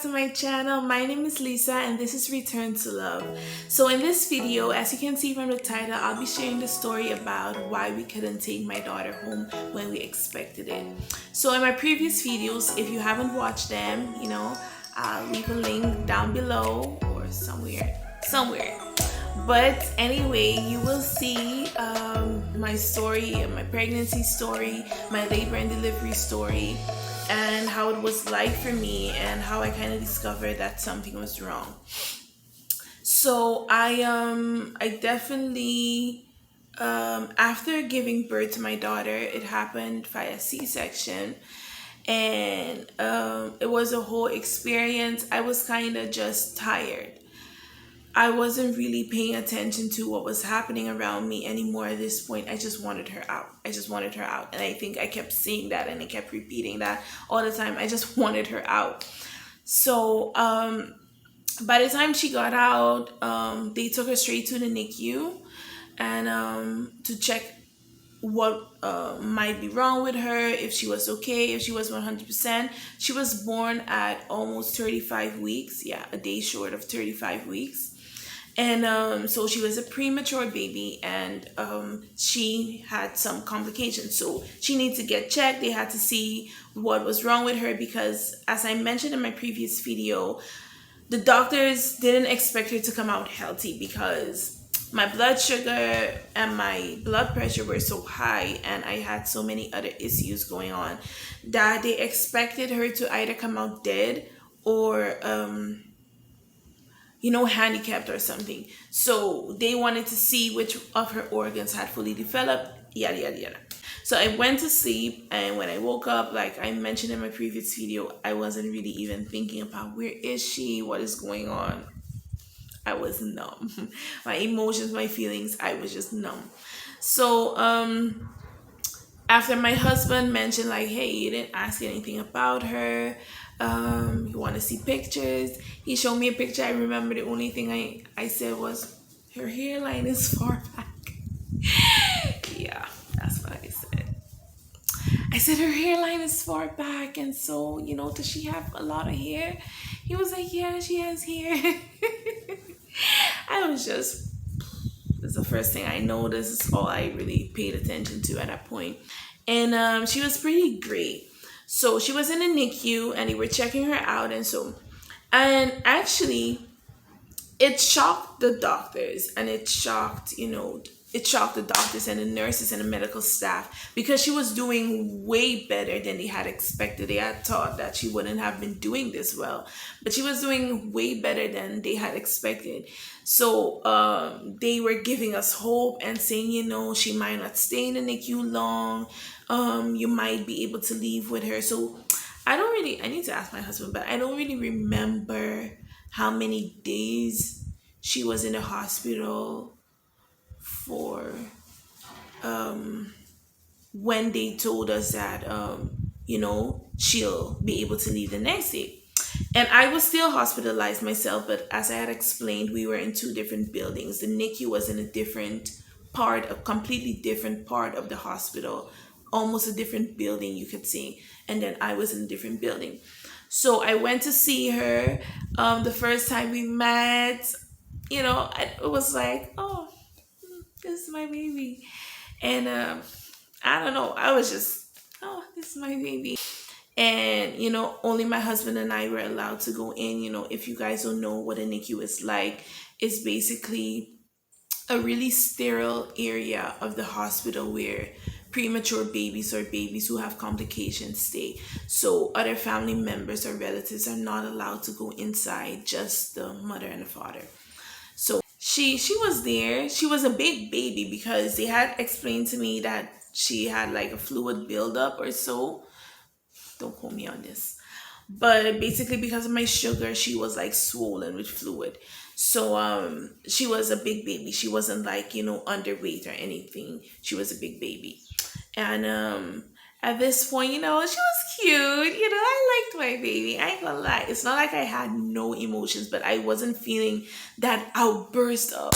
back to my channel. My name is Lisa and this is Return to Love. So in this video, as you can see from the title, I'll be sharing the story about why we couldn't take my daughter home when we expected it. So in my previous videos, if you haven't watched them, I'll leave a link down below or somewhere. But anyway, you will see my story, my pregnancy story, my labor and delivery story, and how it was like for me and how I kind of discovered that something was wrong. So I definitely after giving birth to my daughter, it happened via C-section, and it was a whole experience. I was kind of just tired. I wasn't really paying attention to what was happening around me anymore at this point. I just wanted her out. And I think I kept saying that and I kept repeating that all the time. I just wanted her out. So by the time she got out, they took her straight to the NICU and to check what might be wrong with her, if she was okay, if she was 100%. She was born at almost 35 weeks. Yeah, a day short of 35 weeks. And so she was a premature baby, and she had some complications. So she needs to get checked. They had to see what was wrong with her because, as I mentioned in my previous video, the doctors didn't expect her to come out healthy because my blood sugar and my blood pressure were so high, and I had so many other issues going on that they expected her to either come out dead or handicapped or something. So they wanted to see which of her organs had fully developed, yada, yada, yada. So I went to sleep, and when I woke up, like I mentioned in my previous video, I wasn't really even thinking about where is she, what is going on. I was numb. My emotions, my feelings, I was just numb. So after my husband mentioned like, hey, you didn't ask anything about her, you want to see pictures, he showed me a picture. I remember the only thing I said was, her hairline is far back. Yeah, that's what I said. I said her hairline is far back, and so, does she have a lot of hair? He was like, yeah, she has hair. I was just, it's the first thing I noticed. It's all I really paid attention to at that point. And she was pretty great. So she was in the NICU and they were checking her out, and actually it shocked the doctors, and it shocked the doctors and the nurses and the medical staff, because she was doing way better than they had expected. They had thought that she wouldn't have been doing this well, but she was doing way better than they had expected. So they were giving us hope and saying, she might not stay in the NICU long. You might be able to leave with her. So I need to ask my husband, but I don't really remember how many days she was in the hospital for when they told us that she'll be able to leave the next day. And I was still hospitalized myself, but as I had explained, we were in two different buildings. The NICU was in a completely different part of the hospital, almost a different building, you could say. And then I was in a different building. So I went to see her the first time we met. It was like, oh, this is my baby. And I don't know, I was just, oh, this is my baby. And only my husband and I were allowed to go in. If you guys don't know what a NICU is like, it's basically a really sterile area of the hospital where premature babies or babies who have complications stay. So other family members or relatives are not allowed to go inside, just the mother and the father. So she was there. She was a big baby because they had explained to me that she had like a fluid buildup or so. Don't quote me on this. But basically, because of my sugar, she was like swollen with fluid. So she was a big baby. She wasn't like, underweight or anything. She was a big baby. And at this point, she was cute. I liked my baby. I ain't gonna lie. It's not like I had no emotions, but I wasn't feeling that outburst of,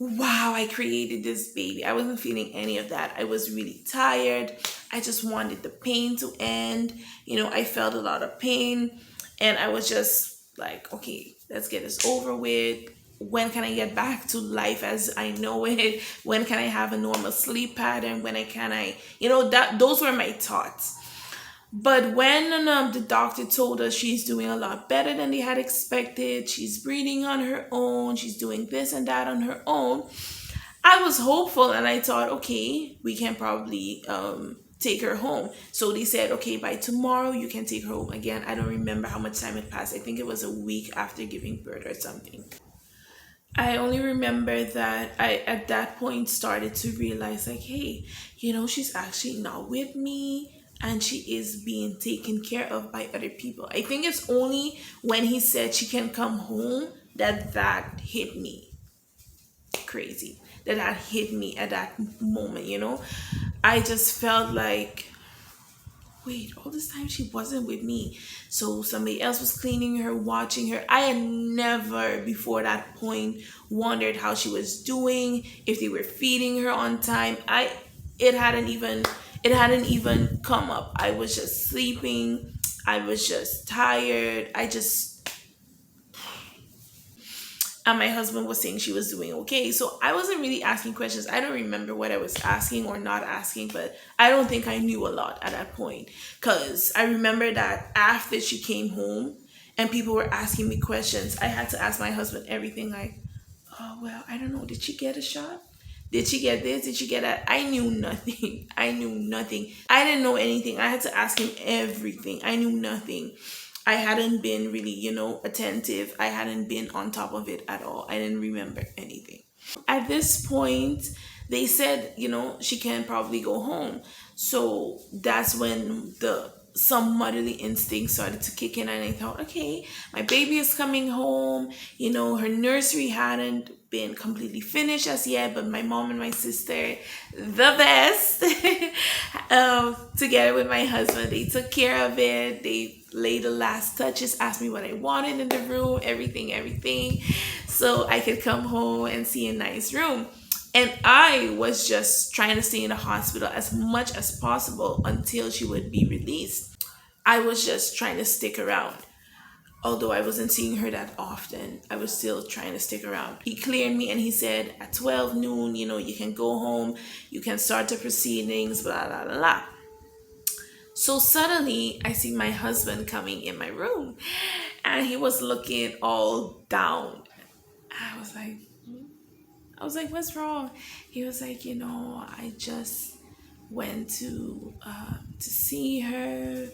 wow, I created this baby. I wasn't feeling any of that. I was really tired. I just wanted the pain to end. I felt a lot of pain, and I was just like, okay, let's get this over with. When can I get back to life as I know it? When can I have a normal sleep pattern? When I can I, that those were my thoughts. But when the doctor told us she's doing a lot better than they had expected, she's breathing on her own, she's doing this and that on her own, I was hopeful and I thought, okay, we can probably take her home. So they said, okay, by tomorrow you can take her home again. I don't remember how much time had passed. I think it was a week after giving birth or something. I only remember that I, at that point, started to realize, like, hey, she's actually not with me and she is being taken care of by other people. I think it's only when he said she can come home that hit me crazy. That hit me at that moment. I just felt like, wait, all this time she wasn't with me. So somebody else was cleaning her, watching her. I had never before that point wondered how she was doing, if they were feeding her on time. It hadn't even come up. I was just sleeping. I was just tired. And my husband was saying she was doing okay. So I wasn't really asking questions. I don't remember what I was asking or not asking, but I don't think I knew a lot at that point. Because I remember that after she came home and people were asking me questions, I had to ask my husband everything like, oh, well, I don't know. Did she get a shot? Did she get this? Did she get that? I knew nothing. I knew nothing. I didn't know anything. I had to ask him everything. I knew nothing. I hadn't been really, attentive. I hadn't been on top of it at all. I didn't remember anything. At this point, they said, she can probably go home. So that's when the some motherly instinct started to kick in, and I thought, okay, my baby is coming home. Her nursery hadn't been completely finished as yet, but my mom and my sister, the best, together with my husband, they took care of it. They laid the last touches, asked me what I wanted in the room, everything, so I could come home and see a nice room. And I was just trying to stay in the hospital as much as possible until she would be released. I was just trying to stick around. Although I wasn't seeing her that often, I was still trying to stick around. He cleared me and he said, at 12 noon, you can go home, you can start the proceedings, blah, blah, blah, blah. So suddenly, I see my husband coming in my room and he was looking all down. I was like, what's wrong? He was like, I just went to see her,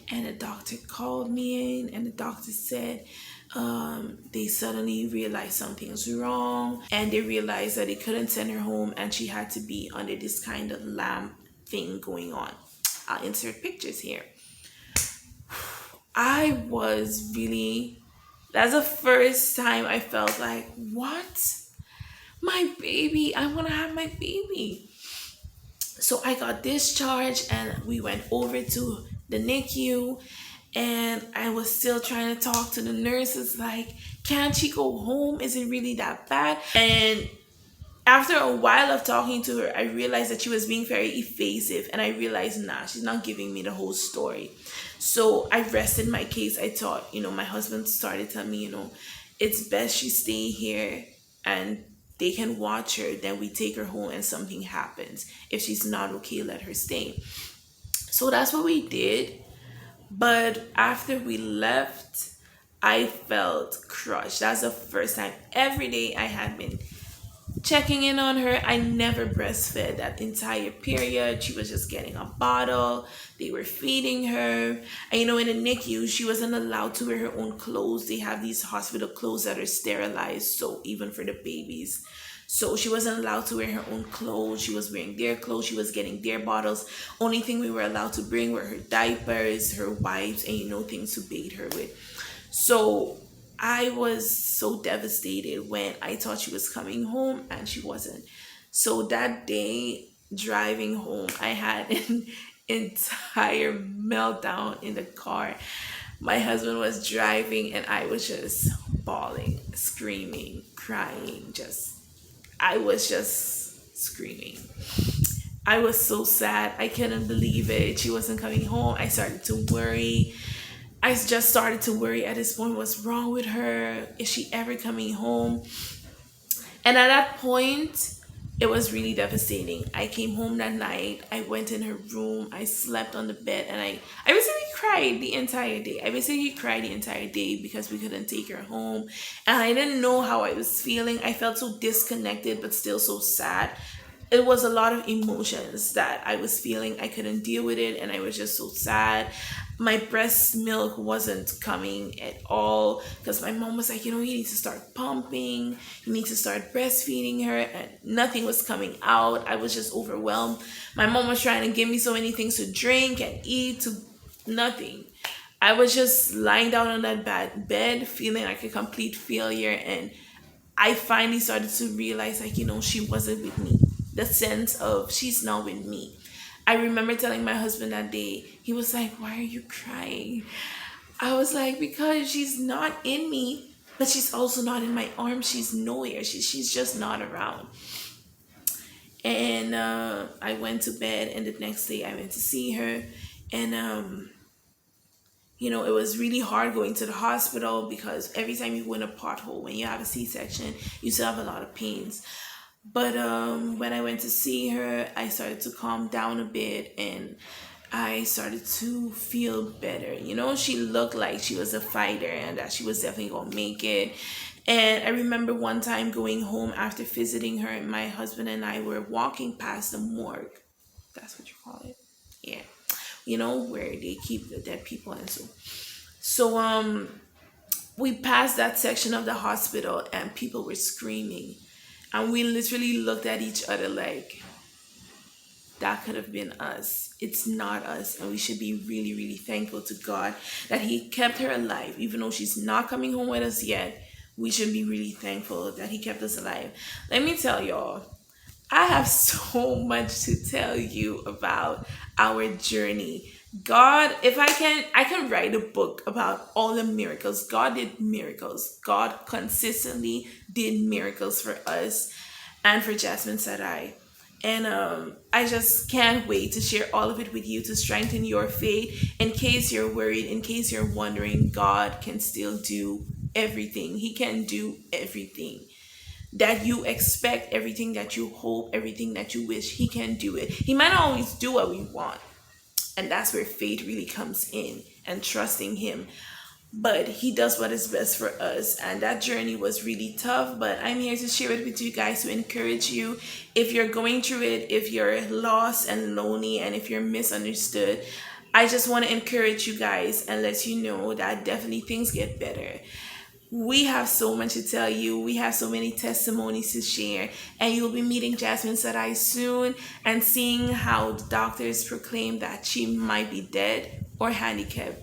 and the doctor called me in, and the doctor said they suddenly realized something's wrong, and they realized that they couldn't send her home, and she had to be under this kind of lamp thing going on. I'll insert pictures here. I was really, that's the first time I felt like, what? My baby, I want to have my baby. So I got discharged and we went over to the NICU, and I was still trying to talk to the nurses like, can't she go home? Is it really that bad? And after a while of talking to her, I realized that she was being very evasive, and I realized, nah, she's not giving me the whole story. So I rested my case. I thought, my husband started telling me, it's best she stay here and they can watch her. Then we take her home and something happens. If she's not okay, let her stay. So that's what we did. But after we left, I felt crushed. That's the first time. Every day I had been checking in on her. I never breastfed that entire period. She was just getting a bottle. They were feeding her. And in the NICU, she wasn't allowed to wear her own clothes. They have these hospital clothes that are sterilized, so even for the babies. So she wasn't allowed to wear her own clothes. She was wearing their clothes. She was getting their bottles. Only thing we were allowed to bring were her diapers, her wipes, and things to bathe her with. So I was so devastated when I thought she was coming home and she wasn't. So that day, driving home, I had an entire meltdown in the car. My husband was driving and I was just bawling, screaming, crying. I was just screaming. I was so sad. I couldn't believe it. She wasn't coming home. I started to worry. I just started to worry at this point. What's wrong with her? Is she ever coming home? And at that point, it was really devastating. I came home that night. I went in her room. I slept on the bed, and I basically cried the entire day. I basically cried the entire day because we couldn't take her home. And I didn't know how I was feeling. I felt so disconnected, but still so sad. It was a lot of emotions that I was feeling. I couldn't deal with it, and I was just so sad. My breast milk wasn't coming at all because my mom was like, you need to start pumping, you need to start breastfeeding her, and nothing was coming out. I was just overwhelmed. My mom was trying to give me so many things to drink and eat, to nothing. I was just lying down on that bad bed feeling like a complete failure, and I finally started to realize, like, she wasn't with me. The sense of she's not with me. I remember telling my husband that day, he was like, why are you crying? I was like, because she's not in me, but she's also not in my arms. She's nowhere. She's just not around. And I went to bed, and the next day I went to see her. And it was really hard going to the hospital because every time you go in a pothole, when you have a C-section, you still have a lot of pains. But when I went to see her, I started to calm down a bit, and I started to feel better. She looked like she was a fighter and that she was definitely going to make it. And I remember one time going home after visiting her, and my husband and I were walking past the morgue. That's what you call it. Yeah. Where they keep the dead people and so. So we passed that section of the hospital, and people were screaming, and we literally looked at each other like, that could have been us. It's not us. And we should be really, really thankful to God that He kept her alive. Even though she's not coming home with us yet, we should be really thankful that He kept us alive. Let me tell y'all, I have so much to tell you about our journey. God, if I can write a book about all the miracles. God did miracles. God consistently did miracles for us and for Jasmine Sarai. And I just can't wait to share all of it with you to strengthen your faith. In case you're worried, in case you're wondering, God can still do everything. He can do everything that you expect, everything that you hope, everything that you wish. He can do it. He might not always do what we want, and that's where faith really comes in, and trusting Him. But He does what is best for us, and that journey was really tough, but I'm here to share it with you guys to encourage you. If you're going through it, if you're lost and lonely, and if you're misunderstood, I just want to encourage you guys and let you know that definitely things get better. We have so much to tell you. We have so many testimonies to share, and you'll be meeting Jasmine Sarai soon and seeing how the doctors proclaim that she might be dead or handicapped.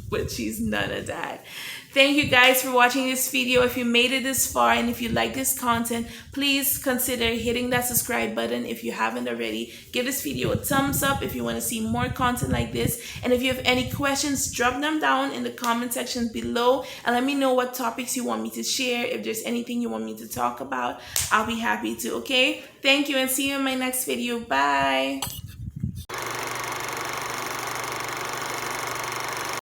But she's none of that. Thank you guys for watching this video. If you made it this far, and if you like this content, please consider hitting that subscribe button if you haven't already. Give this video a thumbs up if you want to see more content like this. And if you have any questions, drop them down in the comment section below and let me know what topics you want me to share. If there's anything you want me to talk about, I'll be happy to. Okay, thank you, and see you in my next video. Bye.